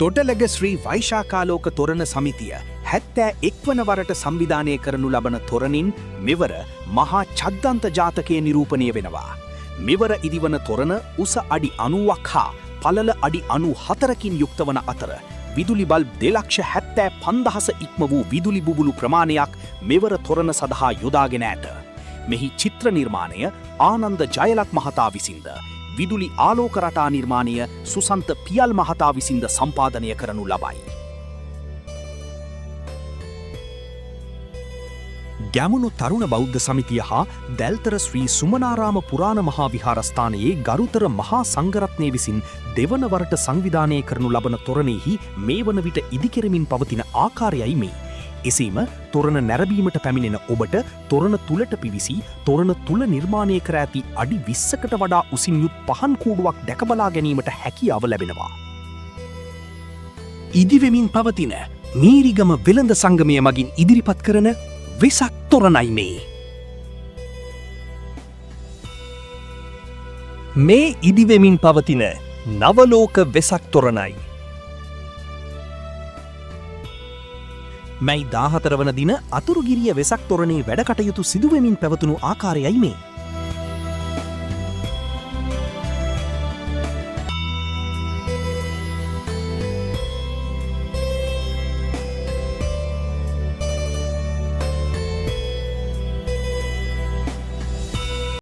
තොටලග ශ්‍රී වෛශාකාලෝක තොරණ සමිතිය 71 වන වරට සංවිධානය කරනු ලබන තොරණින් මෙවර මහා චද්දන්ත ජාතකය නිරූපණය වෙනවා. මෙවර ඉදිවන තොරණ උස අඩි 90ක් හා පළල අඩි 94කින් යුක්ත වන අතර විදුලි බල්බ් 2,75,000 ඉක්ම වූ විදුලි බුබුලු ප්‍රමාණයක් මෙවර තොරණ සඳහා යොදාගෙන ඇත. මෙහි චිත්‍ර නිර්මාණය ආනන්ද ජයලත් මහතා විසින්ද විදුලි ආලෝක රටා නිර්මාණය සුසන්ත පියල් මහතා විසින්ද සම්පාදනය කරනු ලබයි. ගැමුණු තරුණ බෞද්ධ සමිතිය හා දැල්තර ශ්‍රී සුමනාරාම පුරාණ මහා විහාරස්ථානයේ ගරුතර මහා සංඝරත්නය විසින් දෙවන වරට සංවිධානය කරනු ලබන තොරණෙහි මේ වන විට ඉදිකෙරමින් පවතින ආකාරයයි මේ. එසේම තොරණ නැරඹීමට පැමිණෙන ඔබට තොරණ තුලට පිවිසි තොරණ තුල නිර්මාණය කර ඇති අඩි 20කට වඩා උසින් යුත් පහන් කූඩුවක් දැක බලා ගැනීමට හැකියාව ලැබෙනවා. ඉදිවෙමින් පවතින මීරිගම වෙළඳ සංගමය මගින් ඉදිරිපත් කරන වෙසක් තොරණයි මේ. මේ ඉදිවෙමින් පවතින නවලෝක වෙසක් තොරණයි. මැයි 14 වන දින අතුරුගිරිය වෙසක් තොරණේ වැඩ කටයුතු සිදුවෙමින් පැවතුණු ආකාරයයි මේ.